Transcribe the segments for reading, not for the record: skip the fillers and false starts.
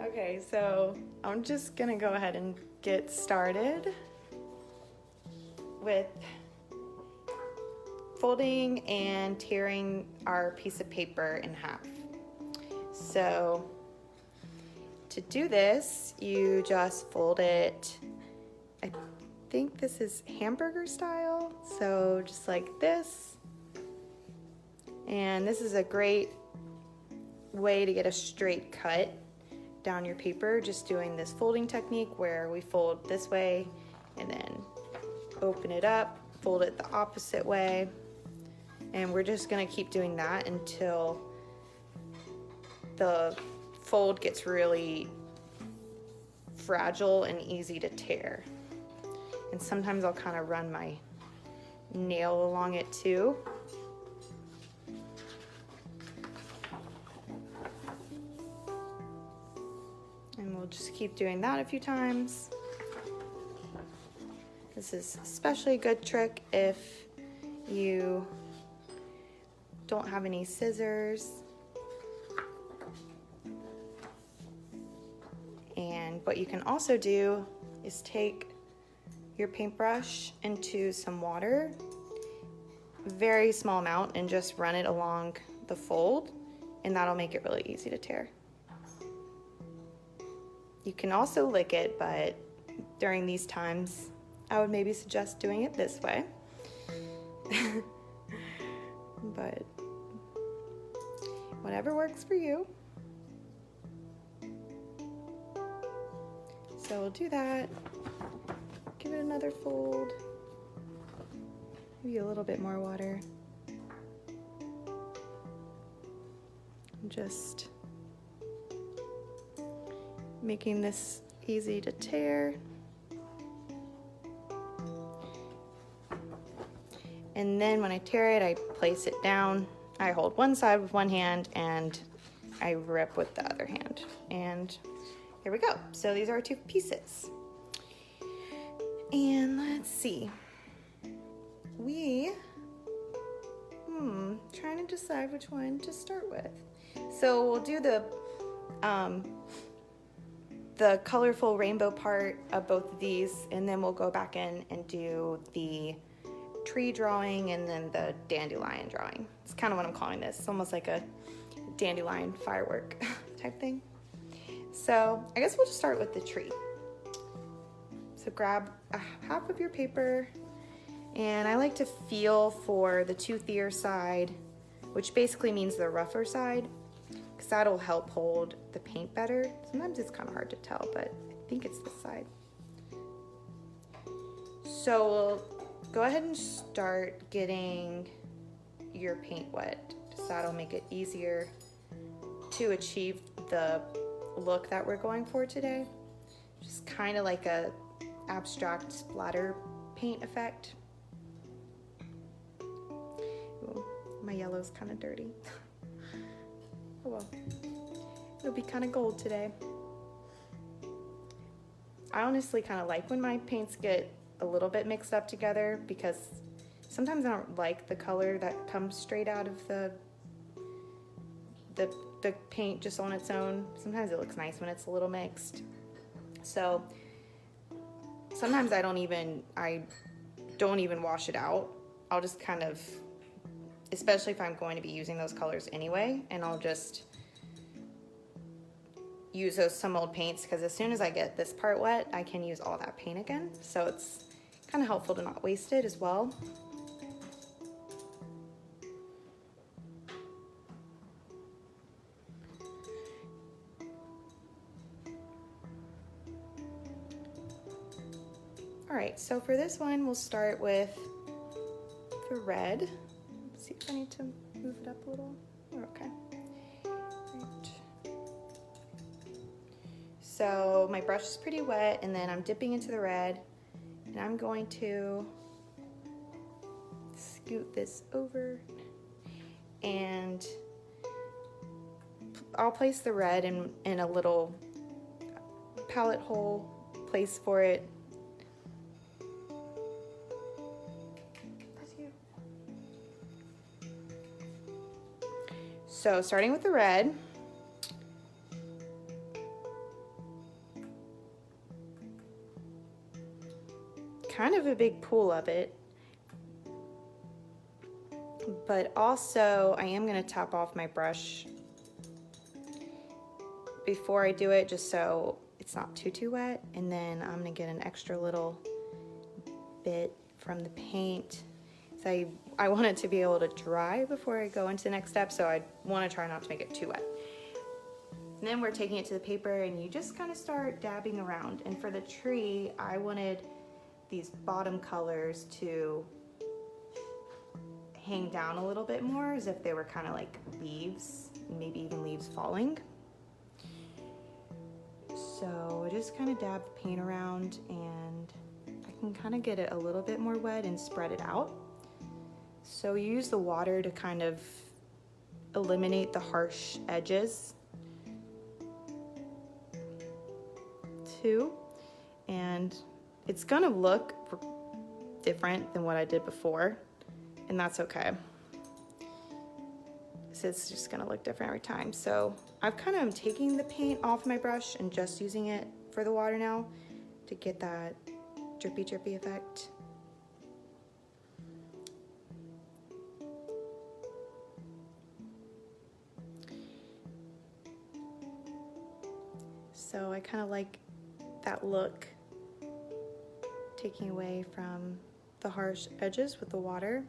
Okay, so I'm just gonna go ahead and get started with folding and tearing our piece of paper in half. So to do this, you just fold it, I think this is hamburger style, so just like this. And this is a great way to get a straight cut down your paper, just doing this folding technique where we fold this way and then open it up, fold it the opposite way, and we're just gonna keep doing that until the fold gets really fragile and easy to tear. And sometimes I'll kind of run my nail along it too. And we'll just keep doing that a few times. This is especially a good trick if you don't have any scissors. And what you can also do is take your paintbrush into some water, a very small amount, and just run it along the fold, and that'll make it really easy to tear. You can also lick it, but during these times, I would maybe suggest doing it this way. But whatever works for you. So we'll do that. Give it another fold. Maybe a little bit more water. Just making this easy to tear. And then when I tear it, I place it down. I hold one side with one hand and I rip with the other hand. And here we go. So these are our two pieces. And let's see. Trying to decide which one to start with. So we'll do the colorful rainbow part of both of these, and then we'll go back in and do the tree drawing and then the dandelion drawing. It's kind of what I'm calling this. It's almost like a dandelion firework type thing. So I guess we'll just start with the tree. So grab half of your paper, and I like to feel for the toothier side, which basically means the rougher side, because that'll help hold the paint better. Sometimes it's kind of hard to tell, but I think it's this side. So we'll go ahead and start getting your paint wet, so that'll make it easier to achieve the look that we're going for today. Just kind of like a abstract splatter paint effect. Ooh, my yellow's kind of dirty. Oh well, it'll be kind of gold today. I honestly kind of like when my paints get a little bit mixed up together, because sometimes I don't like the color that comes straight out of the paint just on its own. Sometimes it looks nice when it's a little mixed. So sometimes I don't even wash it out. I'll just kind of, especially if I'm going to be using those colors anyway, and I'll just use some old paints, because as soon as I get this part wet, I can use all that paint again. So it's kind of helpful to not waste it as well. All right, so for this one, we'll start with the red. Let's see if I need to move it up a little. We're okay. Right. So my brush is pretty wet, and then I'm dipping into the red, and I'm going to scoot this over, and I'll place the red in a little palette hole place for it. So starting with the red, kind of a big pool of it, but also I am going to top off my brush before I do it, just so it's not too wet, and then I'm going to get an extra little bit from the paint. So I want it to be able to dry before I go into the next step, so I want to try not to make it too wet. And then we're taking it to the paper, and you just kind of start dabbing around. And for the tree, I wanted these bottom colors to hang down a little bit more, as if they were kind of like leaves, maybe even leaves falling. So I just kind of dab the paint around, and I can kind of get it a little bit more wet and spread it out. So you use the water to kind of eliminate the harsh edges too, and it's gonna look different than what I did before, and that's okay. So it's just gonna look different every time. So I've kind of taking the paint off my brush and just using it for the water now to get that drippy effect. So I kind of like that look, taking away from the harsh edges with the water.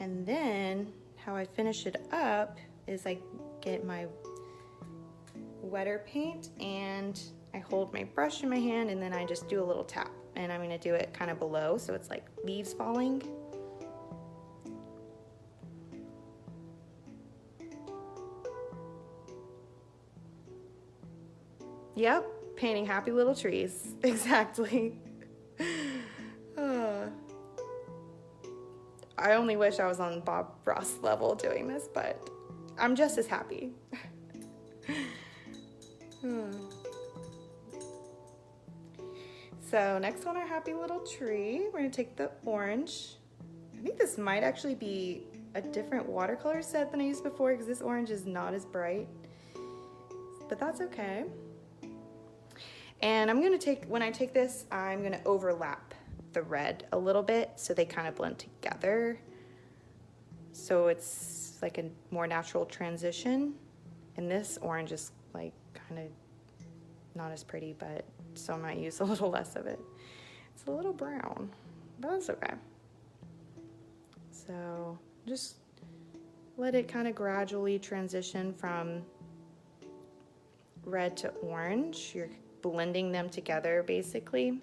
And then how I finish it up is I get my wetter paint and I hold my brush in my hand, and then I just do a little tap, and I'm going to do it kind of below so it's like leaves falling. Yep, painting happy little trees. Exactly. I only wish I was on Bob Ross level doing this, but I'm just as happy. So next one, our happy little tree. We're gonna take the orange. I think this might actually be a different watercolor set than I used before, because this orange is not as bright, but that's okay. And I'm gonna take, when I take this, I'm gonna overlap the red a little bit so they kind of blend together. So it's like a more natural transition. And this orange is like kind of not as pretty, but so I might use a little less of it. It's a little brown, but that's okay. So just let it kind of gradually transition from red to orange. You're blending them together basically.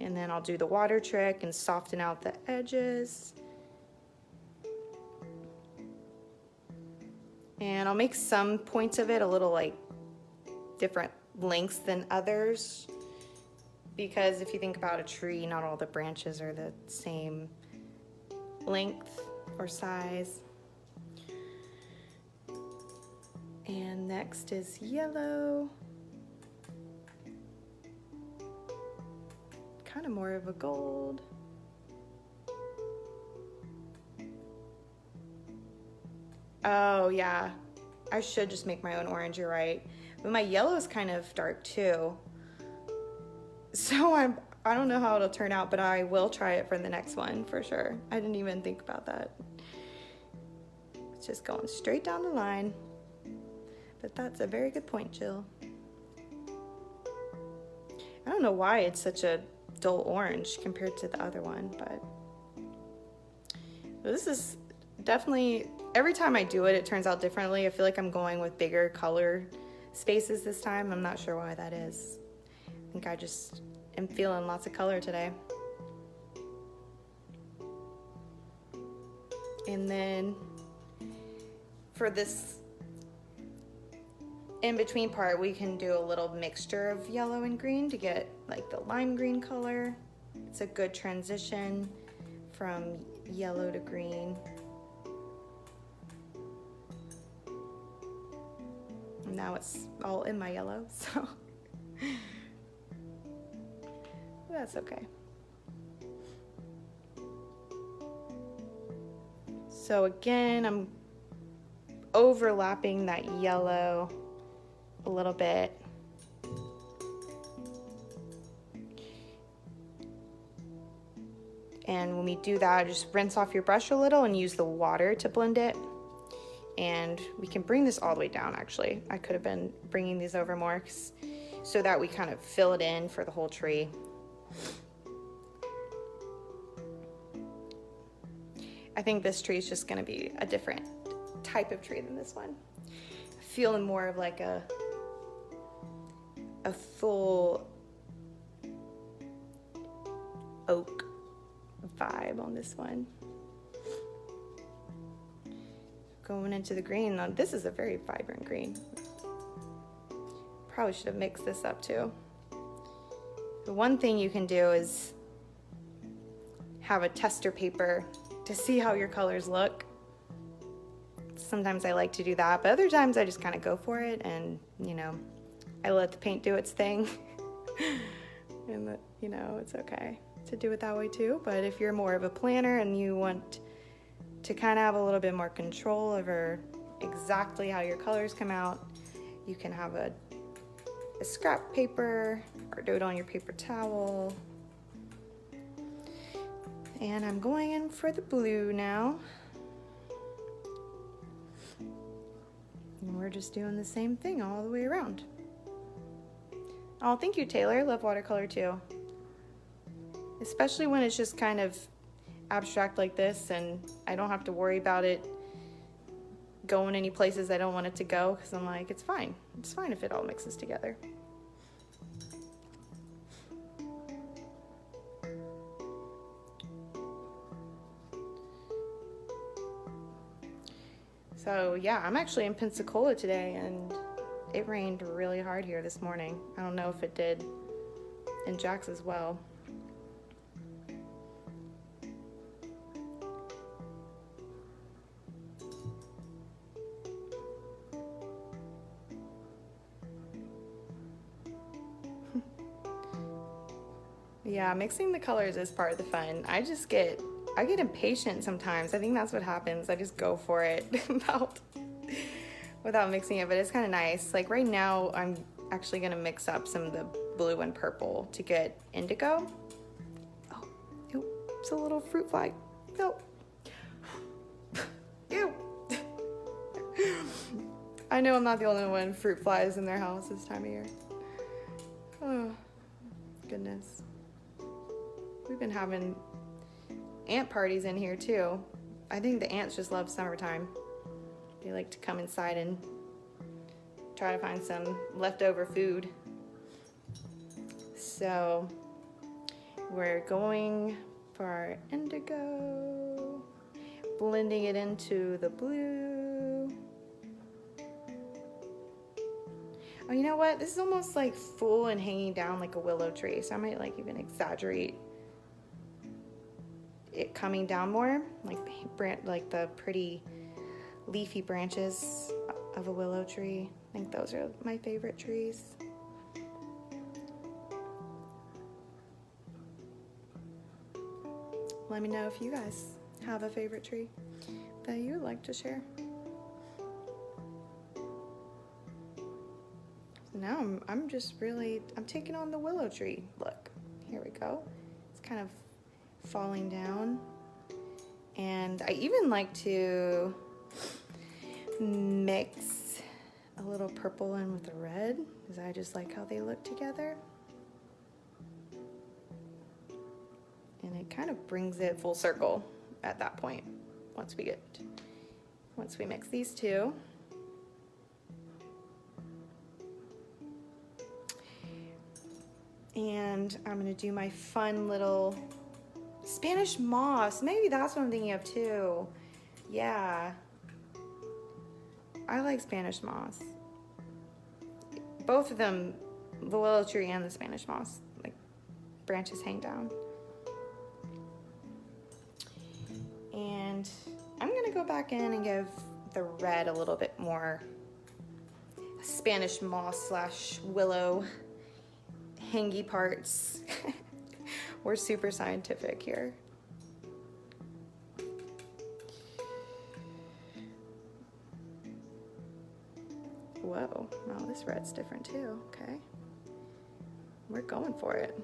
And then I'll do the water trick and soften out the edges. And I'll make some points of it a little like different lengths than others, because if you think about a tree, not all the branches are the same length or size. And next is yellow. Kind of more of a gold. Oh yeah, I should just make my own orange, you're right. But my yellow is kind of dark too. So I don't know how it'll turn out, but I will try it for the next one for sure. I didn't even think about that. It's just going straight down the line. But that's a very good point, Jill. I don't know why it's such a dull orange compared to the other one, but this is definitely, every time I do it, it turns out differently. I feel like I'm going with bigger color spaces this time. I'm not sure why that is. I think I just am feeling lots of color today. And then for this in-between part, we can do a little mixture of yellow and green to get like the lime green color. It's a good transition from yellow to green. And now it's all in my yellow, so that's okay. So again, I'm overlapping that yellow a little bit. And when we do that, just rinse off your brush a little and use the water to blend it. And we can bring this all the way down, actually. I could have been bringing these over more so that we kind of fill it in for the whole tree. I think this tree is just gonna be a different type of tree than this one. Feeling more of like a full oak vibe on this one. Going into the green, now this is a very vibrant green. Probably should have mixed this up too. The one thing you can do is have a tester paper to see how your colors look. Sometimes I like to do that, but other times I just kind of go for it and, you know, I let the paint do its thing. And, you know, it's okay to do it that way too. But if you're more of a planner and you want to kind of have a little bit more control over exactly how your colors come out, you can have a scrap paper or do it on your paper towel. And I'm going in for the blue now. And we're just doing the same thing all the way around. Oh, thank you, Taylor. Love watercolor too. Especially when it's just kind of abstract like this and I don't have to worry about it going any places I don't want it to go, because I'm like, it's fine. It's fine if it all mixes together. So yeah, I'm actually in Pensacola today and it rained really hard here this morning. I don't know if it did in Jax as well. Yeah, mixing the colors is part of the fun. I get impatient sometimes. I think that's what happens. I just go for it without mixing it, but it's kind of nice. Like right now, I'm actually gonna mix up some of the blue and purple to get indigo. Oh, ew, it's a little fruit fly. No. Ew. I know I'm not the only one fruit flies in their house this time of year. Oh, goodness. We've been having ant parties in here too. I think the ants just love summertime. They like to come inside and try to find some leftover food. So we're going for our indigo, blending it into the blue. Oh, you know what? This is almost like full and hanging down like a willow tree. So I might like even exaggerate it coming down more, like the pretty leafy branches of a willow tree. I think those are my favorite trees. Let me know if you guys have a favorite tree that you would like to share. Now I'm taking on the willow tree. Look, here we go. It's kind of falling down. And I even like to mix a little purple in with the red, because I just like how they look together. And it kind of brings it full circle at that point once we mix these two. And I'm gonna do my fun little Spanish moss. Maybe that's what I'm thinking of too. Yeah. I like Spanish moss. Both of them, the willow tree and the Spanish moss, like branches hang down. And I'm gonna go back in and give the red a little bit more Spanish moss / willow hangy parts. We're super scientific here. Whoa, wow, this red's different too, okay. We're going for it.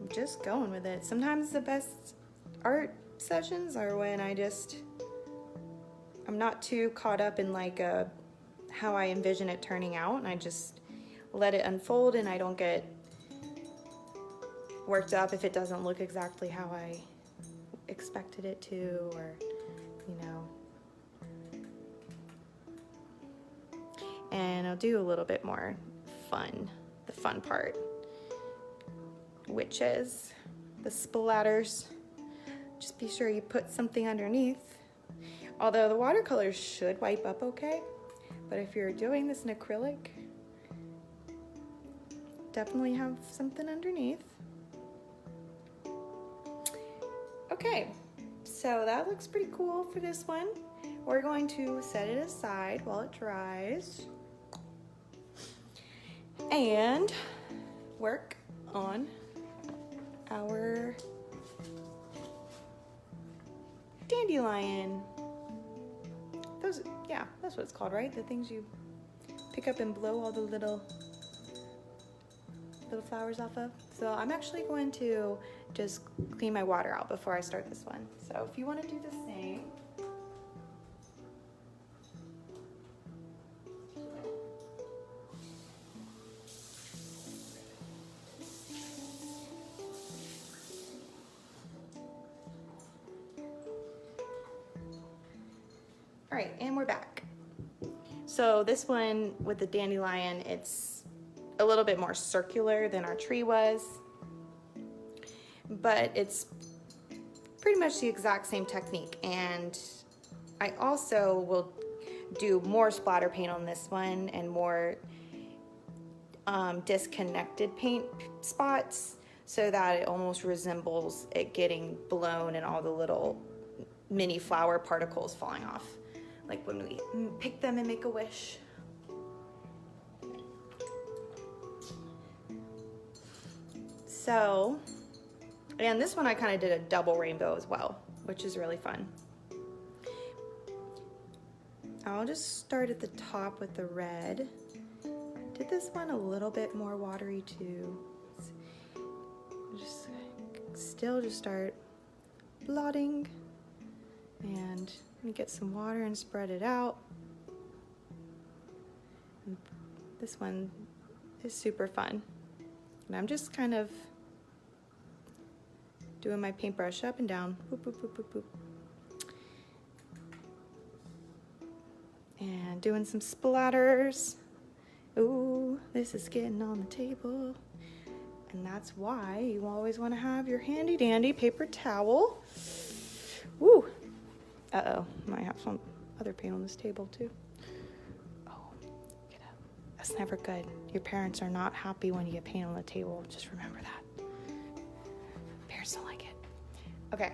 I'm just going with it. Sometimes the best art sessions are when I'm not too caught up in like how I envision it turning out, and I just let it unfold, and I don't get worked up if it doesn't look exactly how I expected it to, or you know. And I'll do a little bit more fun, the fun part, which is the splatters. Just be sure you put something underneath. Although the watercolors should wipe up okay, but if you're doing this in acrylic, definitely have something underneath. Okay, so that looks pretty cool for this one. We're going to set it aside while it dries and work on our dandelion. Those, yeah, that's what it's called, right? The things you pick up and blow all the little flowers off of. So I'm actually going to just clean my water out before I start this one. So if you want to do the same. All right, and we're back. So this one with the dandelion, it's a little bit more circular than our tree was, but it's pretty much the exact same technique. And I also will do more splatter paint on this one and more disconnected paint spots so that it almost resembles it getting blown and all the little mini flower particles falling off, like when we pick them and make a wish. So, and this one I kind of did a double rainbow as well, which is really fun. I'll just start at the top with the red. Did this one a little bit more watery too. Just start blotting, and let me get some water and spread it out. And this one is super fun. And I'm just kind of doing my paintbrush up and down. Boop, boop, boop, boop, boop. And doing some splatters. Ooh, this is getting on the table. And that's why you always want to have your handy dandy paper towel. Woo! Uh-oh, might have some other paint on this table too. Oh, get up. That's never good. Your parents are not happy when you get paint on the table. Just remember that. Parents don't like it. Okay.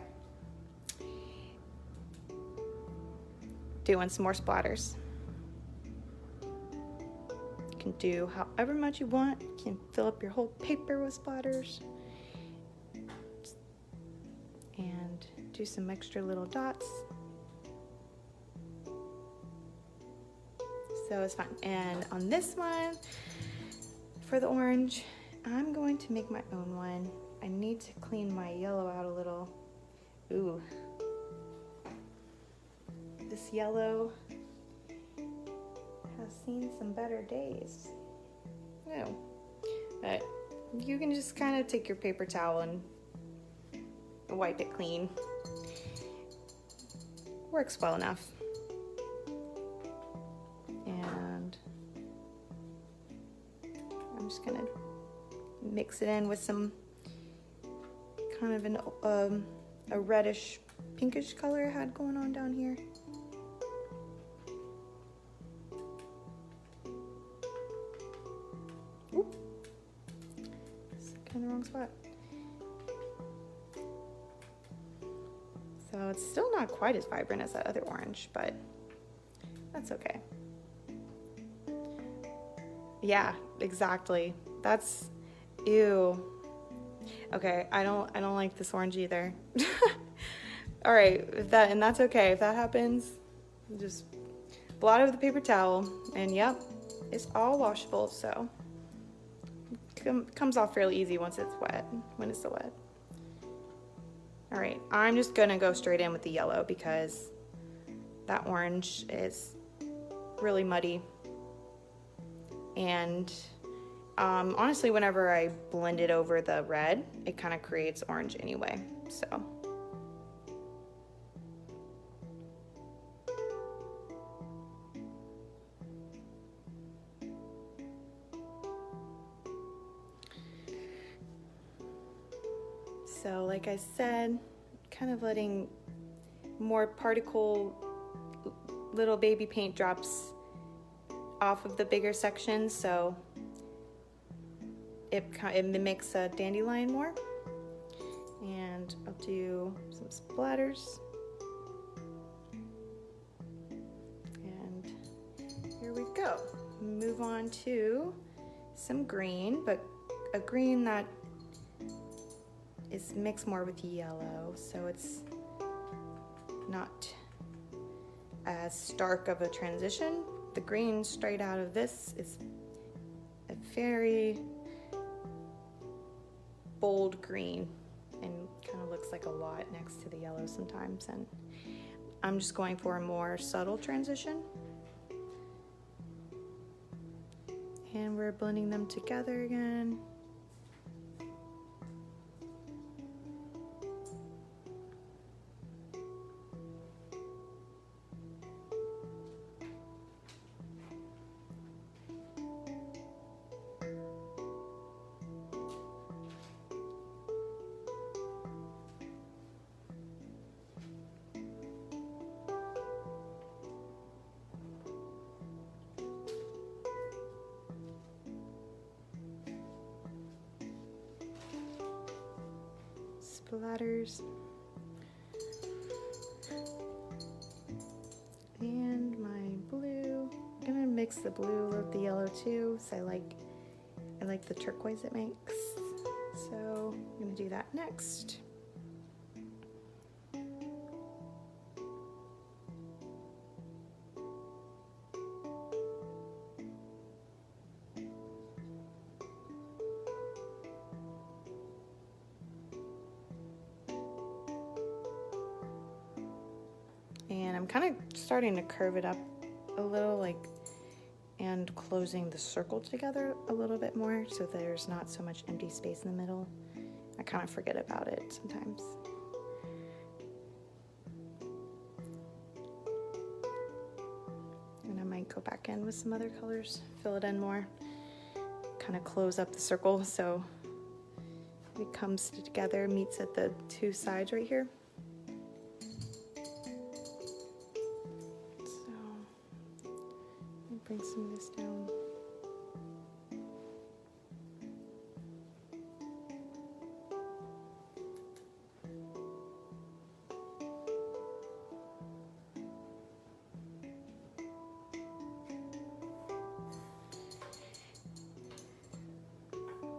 Doing some more splatters. You can do however much you want. You can fill up your whole paper with splatters. And do some extra little dots. So it's fun. And on this one, for the orange, I'm going to make my own one. I need to clean my yellow out a little. Ooh. This yellow has seen some better days. No. But you can just kind of take your paper towel and wipe it clean. Works well enough. And I'm just gonna mix it in with some kind of a reddish pinkish color I had going on down here. Oop. It's kind of the wrong spot. So it's still not quite as vibrant as that other orange, but that's okay. Yeah, exactly. That's, ew. Okay, I don't like this orange either. All right, and that's okay. If that happens, just blot over the paper towel, and yep, it's all washable, so comes off fairly easy once it's wet, when it's still wet. All right, I'm just gonna go straight in with the yellow because that orange is really muddy. And honestly, whenever I blend it over the red, it kind of creates orange anyway, so. So like I said, kind of letting more particle little baby paint drops off of the bigger sections so it mimics a dandelion more. And I'll do some splatters. And here we go. Move on to some green, but a green that is mixed more with yellow, so it's not as stark of a transition. The green straight out of this is a very bold green and kind of looks like a lot next to the yellow sometimes, and I'm just going for a more subtle transition. And we're blending them together again. Splatters. And my blue. I'm gonna mix the blue with the yellow too, so I like the turquoise it makes. So I'm gonna do that next. And I'm kind of starting to curve it up a little, and closing the circle together a little bit more so there's not so much empty space in the middle. I kind of forget about it sometimes. And I might go back in with some other colors, fill it in more, kind of close up the circle so it comes together, meets at the two sides right here. Bring some of this down.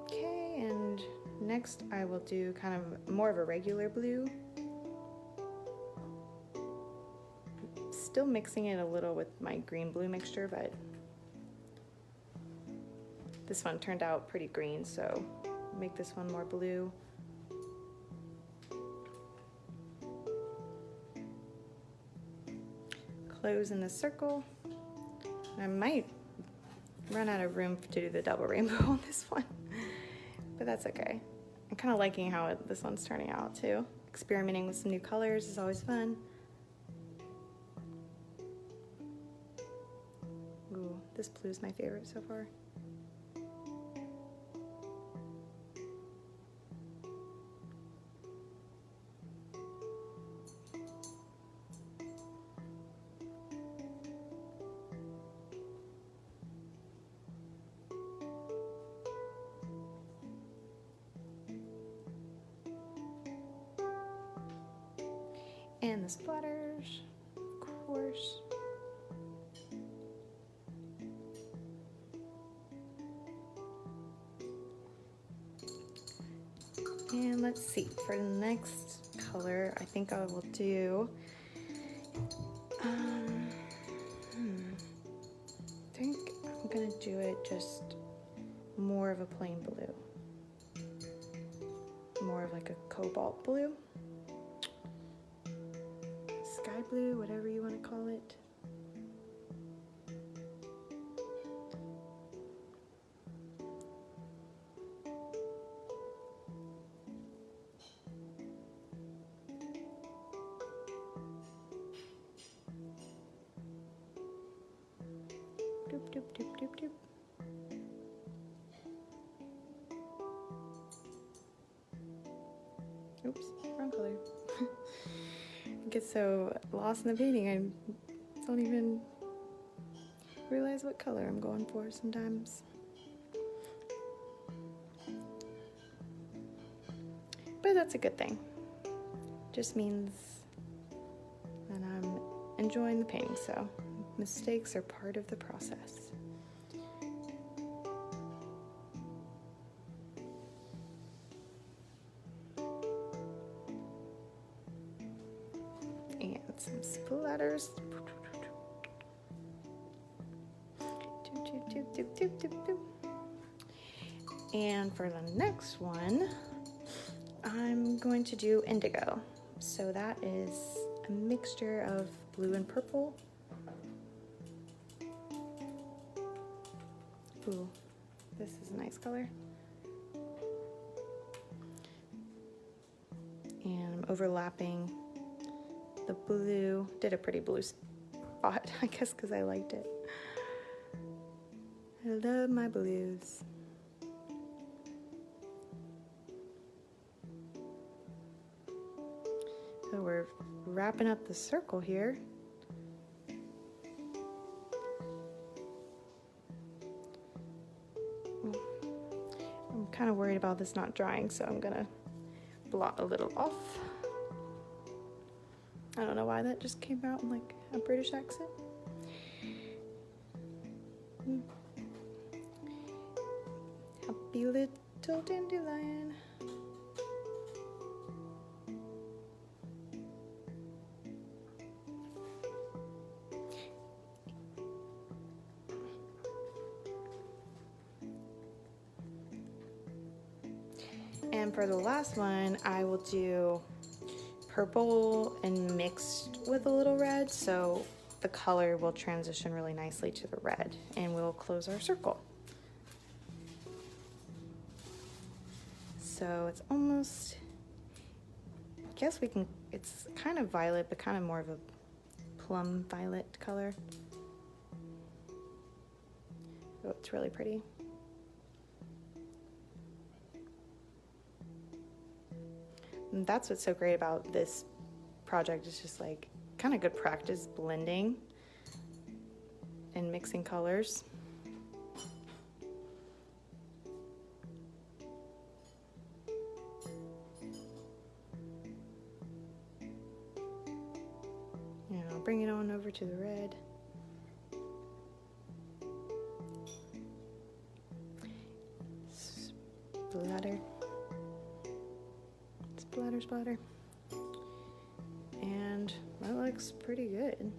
Okay, and next I will do kind of more of a regular blue. Still mixing it a little with my green blue mixture, but this one turned out pretty green, so make this one more blue. Close in the circle. And I might run out of room to do the double rainbow on this one, but that's okay. I'm kind of liking how this one's turning out too. Experimenting with some new colors is always fun. Ooh, this blue is my favorite so far. And the splatters, of course. And let's see, for the next color, I think I will do, I think I'm gonna do it just more of a plain blue. More of like a cobalt blue. Sky blue, whatever you want to call it. Doop, doop, doop, doop, doop. Oops, wrong color. I get so lost in the painting, I don't even realize what color I'm going for sometimes. But that's a good thing. Just means that I'm enjoying the painting, so mistakes are part of the process. And some splatters. And for the next one, I'm going to do Indigo. So that is a mixture of blue and purple. Ooh, this is a nice color. And I'm overlapping the blue. Did a pretty blue spot, I guess, because I liked it. I love my blues. So we're wrapping up the circle here. I'm kind of worried about this not drying, so I'm gonna blot a little off. I don't know why that just came out in like a British accent. Happy little dandelion. And for the last one, I will do purple and mixed with a little red, so the color will transition really nicely to the red, and we'll close our circle. So it's almost, I guess we can, it's kind of violet, but kind of more of a plum violet color. Oh, it's really pretty. And that's what's so great about this project. It's just like kind of good practice blending and mixing colors. And I'll bring it on over to the red. Splatter. Splatter, splatter. And that looks pretty good.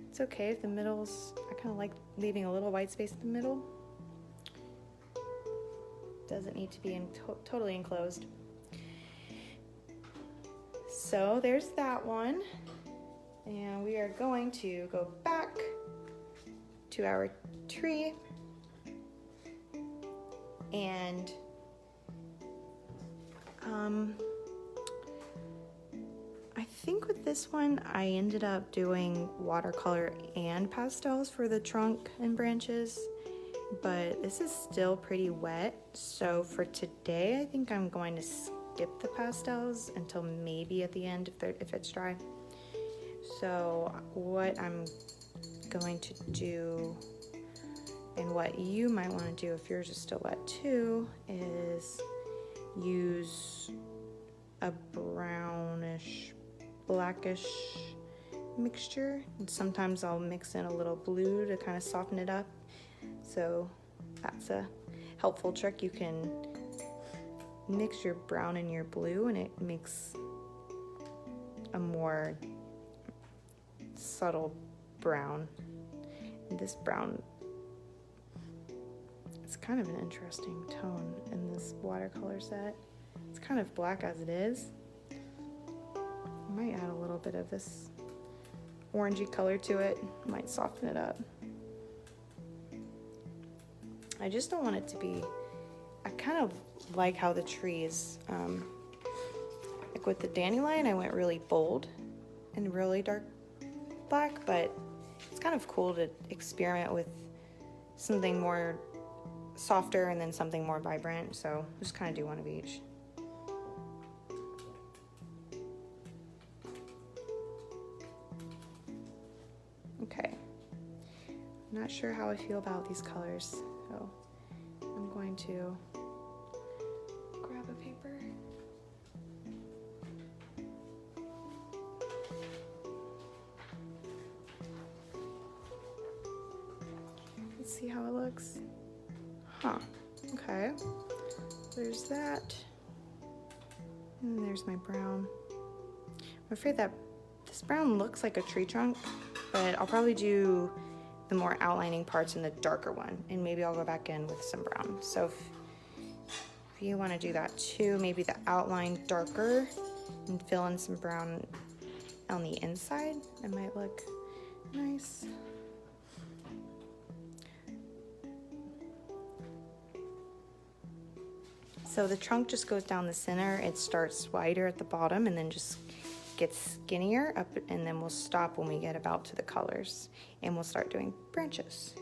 It's okay if the middle's, I kind of like leaving a little white space in the middle. Doesn't need to be totally enclosed. So there's that one. And we are going to go back to our tree. And I think with this one, I ended up doing watercolor and pastels for the trunk and branches, but this is still pretty wet. So for today, I think I'm going to skip the pastels until maybe at the end if it's dry. So what I'm going to do, and what you might want to do if yours is still wet too, is use a brownish blackish mixture, and sometimes I'll mix in a little blue to kind of soften it up. So that's a helpful trick. You can mix your brown and your blue, and it makes a more subtle brown. And this brown, it's kind of an interesting tone in this watercolor set. It's kind of black as it is. I might add a little bit of this orangey color to it. Might soften it up. I just don't want it to be, I kind of like how the trees, like with the dandelion, I went really bold and really dark black, but it's kind of cool to experiment with something more softer and then something more vibrant, so just kind of do one of each. Okay, I'm not sure how I feel about these colors, so I'm going to grab a paper. Let's see how it looks. Huh, okay. There's that. And there's my brown. I'm afraid that this brown looks like a tree trunk, but I'll probably do the more outlining parts in the darker one, and maybe I'll go back in with some brown. So if you want to do that too, maybe the outline darker and fill in some brown on the inside, it might look nice. So the trunk just goes down the center. It starts wider at the bottom and then just gets skinnier up, and then we'll stop when we get about to the colors, and we'll start doing branches.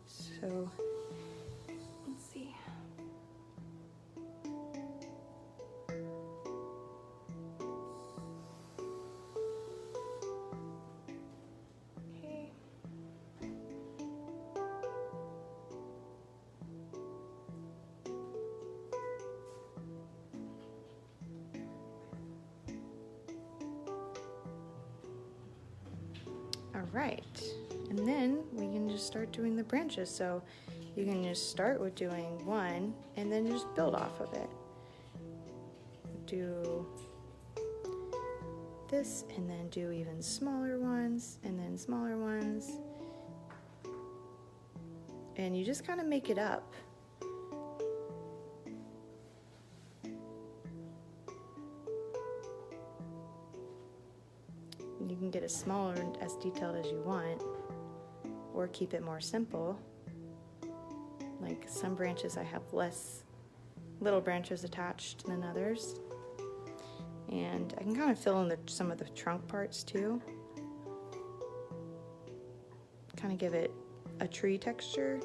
So let's see. Okay. All right, and then we can just start doing the branches. So you can just start with doing one and then just build off of it. Do this and then do even smaller ones and then smaller ones. And you just kind of make it up. You can get it smaller and as detailed as you want, or keep it more simple. Like some branches I have less little branches attached than others. And I can kind of fill in some of the trunk parts too. Kind of give it a tree texture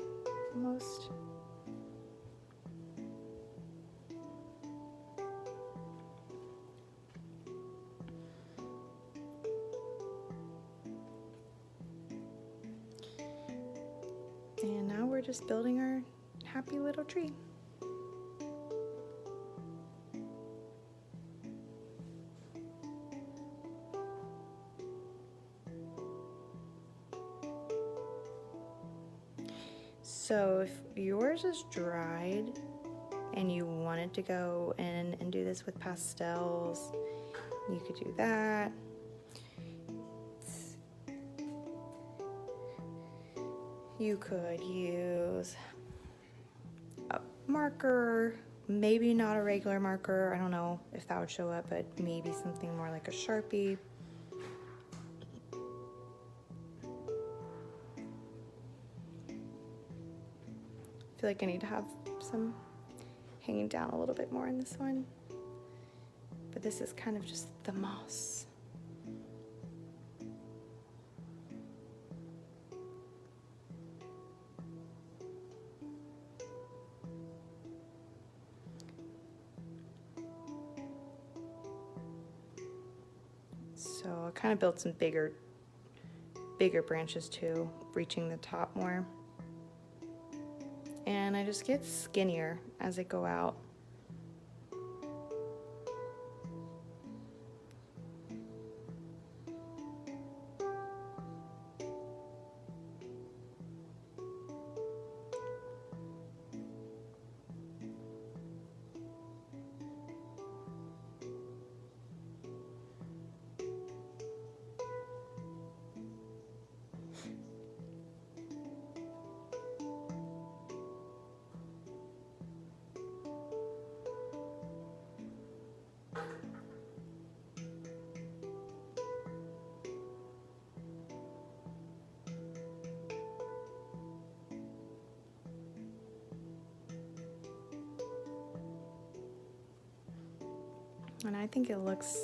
almost. And now we're just building our happy little tree. So if yours is dried and you wanted to go in and do this with pastels, you could do that. You could use a marker, maybe not a regular marker. I don't know if that would show up, but maybe something more like a Sharpie. I feel like I need to have some hanging down a little bit more in this one. But this is kind of just the moss. So I kind of built some bigger branches too, reaching the top more. And I just get skinnier as I go out. And I think it looks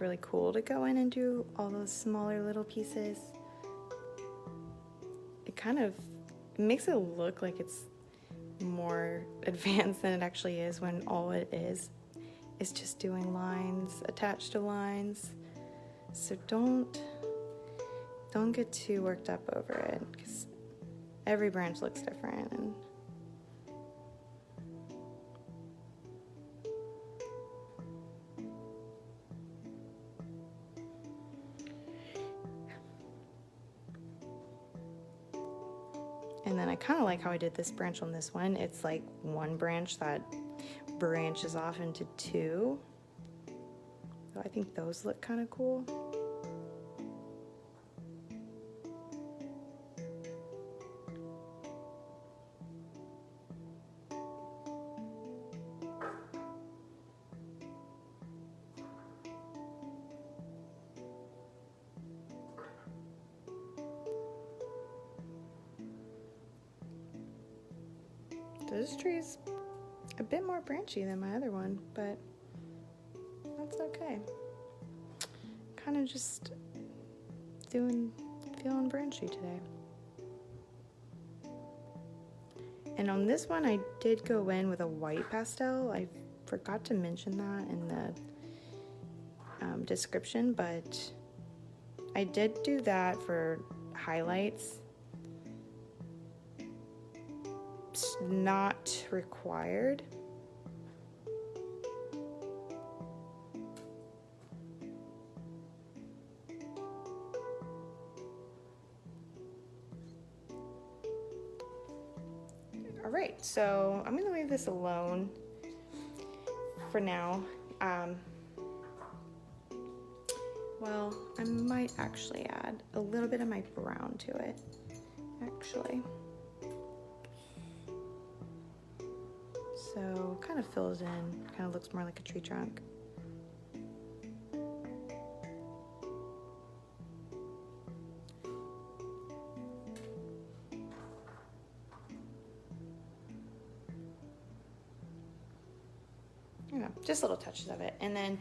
really cool to go in and do all those smaller little pieces. It kind of makes it look like it's more advanced than it actually is, when all it is just doing lines attached to lines. So don't get too worked up over it, because every branch looks different. And then I kind of like how I did this branch on this one. It's like one branch that branches off into two. So I think those look kind of cool. This tree's a bit more branchy than my other one, but that's okay. Kind of just feeling branchy today. And on this one, I did go in with a white pastel. I forgot to mention that in the description, but I did do that for highlights. It's not required. All right, so I'm gonna leave this alone for now. Well, I might actually add a little bit of my brown to it, actually. So kind of fills in, kind of looks more like a tree trunk. You know, just little touches of it. And then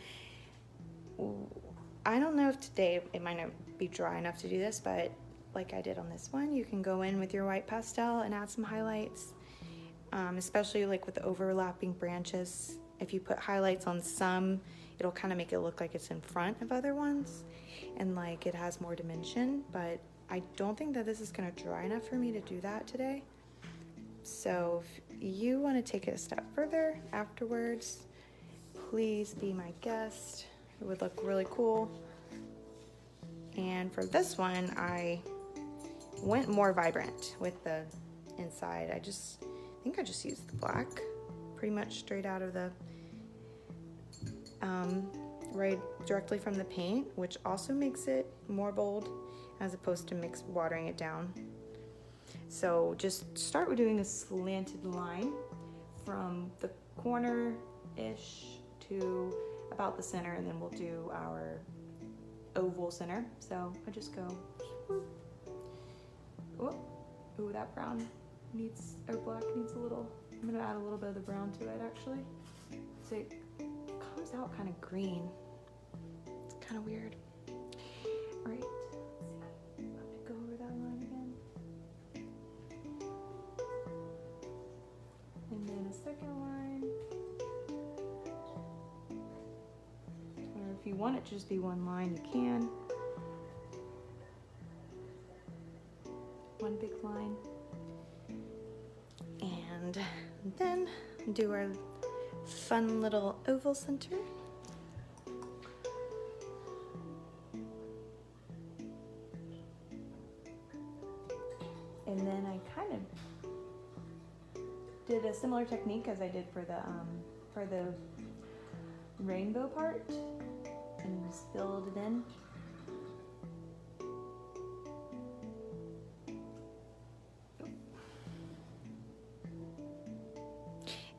I don't know if today it might not be dry enough to do this, but like I did on this one, you can go in with your white pastel and add some highlights. Especially like with the overlapping branches. If you put highlights on some, it'll kind of make it look like it's in front of other ones and like it has more dimension, but I don't think that this is going to dry enough for me to do that today. So if you want to take it a step further afterwards, please be my guest. It would look really cool. And for this one, I went more vibrant with the inside. I think I just used the black pretty much straight out of the right directly from the paint, which also makes it more bold as opposed to watering it down. So just start with doing a slanted line from the corner-ish to about the center, and then we'll do our oval center. So I just go, ooh, that brown black needs a little, I'm gonna add a little bit of the brown to it actually. So it comes out kind of green. It's kind of weird. All right, let's see. I'm gonna go over that line again. And then a second line. Or if you want it to just be one line, you can. One big line. And then do our fun little oval center. And then I kind of did a similar technique as I did for the rainbow part, and just filled it in.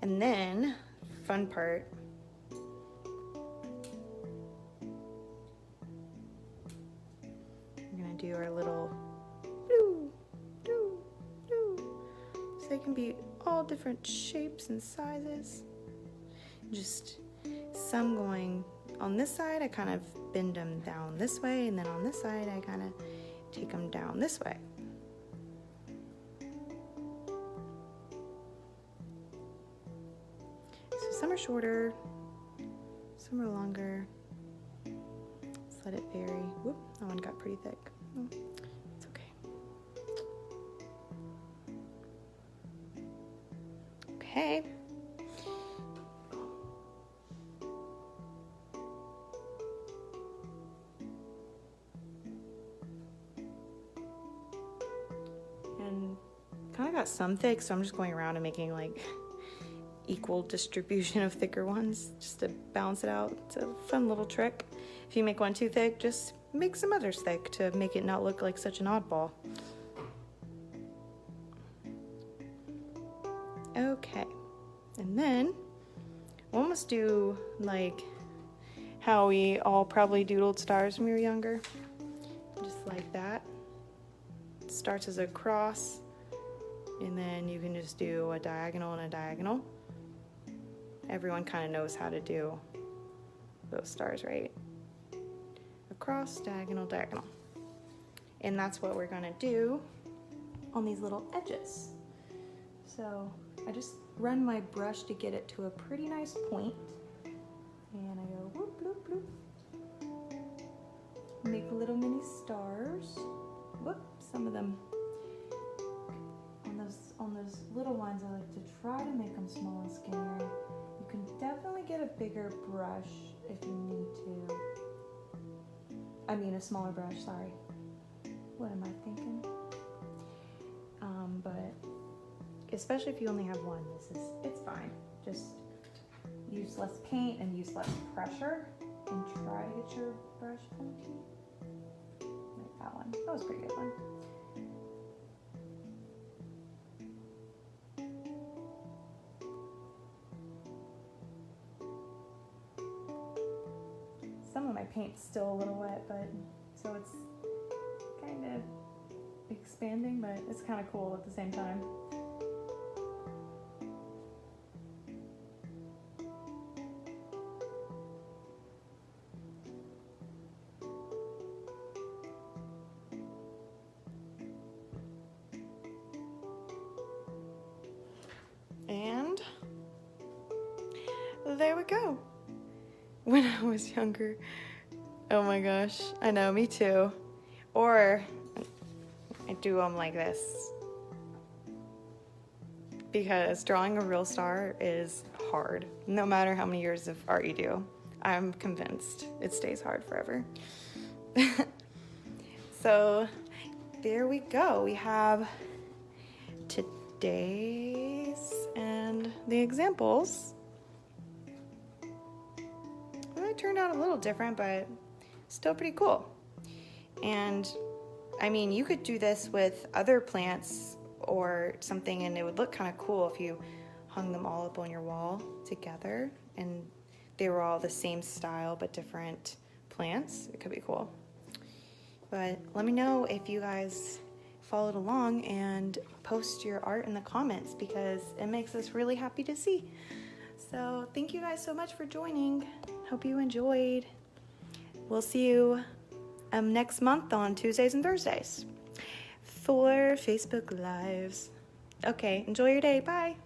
And then, fun part, we're gonna do our little doo, doo, doo. So they can be all different shapes and sizes. Just some going on this side, I kind of bend them down this way, and then on this side, I kind of take them down this way. So some are shorter, some are longer. Just let it vary. Whoop, that one got pretty thick. It's okay. Okay. And kind of got some thick, so I'm just going around and making like equal distribution of thicker ones just to balance it out. It's a fun little trick. If you make one too thick, just make some others thick to make it not look like such an oddball. Okay, and then we'll almost do like how we all probably doodled stars when we were younger, just like that. It starts as a cross, and then you can just do a diagonal and a diagonal. Everyone kind of knows how to do those stars, right? Across, diagonal, diagonal. And that's what we're gonna do on these little edges. So I just run my brush to get it to a pretty nice point. And I go whoop, bloop, bloop. Make little mini stars. Whoop, some of them. On those little ones, I like to try to make them small and skinnier. You can definitely get a bigger brush if you need to. I mean a smaller brush, sorry. What am I thinking? But especially if you only have one, it's fine. Just use less paint and use less pressure and try to get your brush pointy. Like that one. That was a pretty good one. Some of my paint's still a little wet, but so it's kind of expanding, but it's kind of cool at the same time. And there we go. When I was younger, oh my gosh, I know, me too. Or I do them like this, because drawing a real star is hard. No matter how many years of art you do, I'm convinced it stays hard forever. So there we go. We have today's and the examples. It turned out a little different, but still pretty cool. And I mean, you could do this with other plants or something, and it would look kind of cool if you hung them all up on your wall together and they were all the same style but different plants. It could be cool. But let me know if you guys followed along and post your art in the comments, because it makes us really happy to see. So thank you guys so much for joining. Hope you enjoyed. We'll see you next month on Tuesdays and Thursdays for Facebook Lives. Okay, enjoy your day. Bye.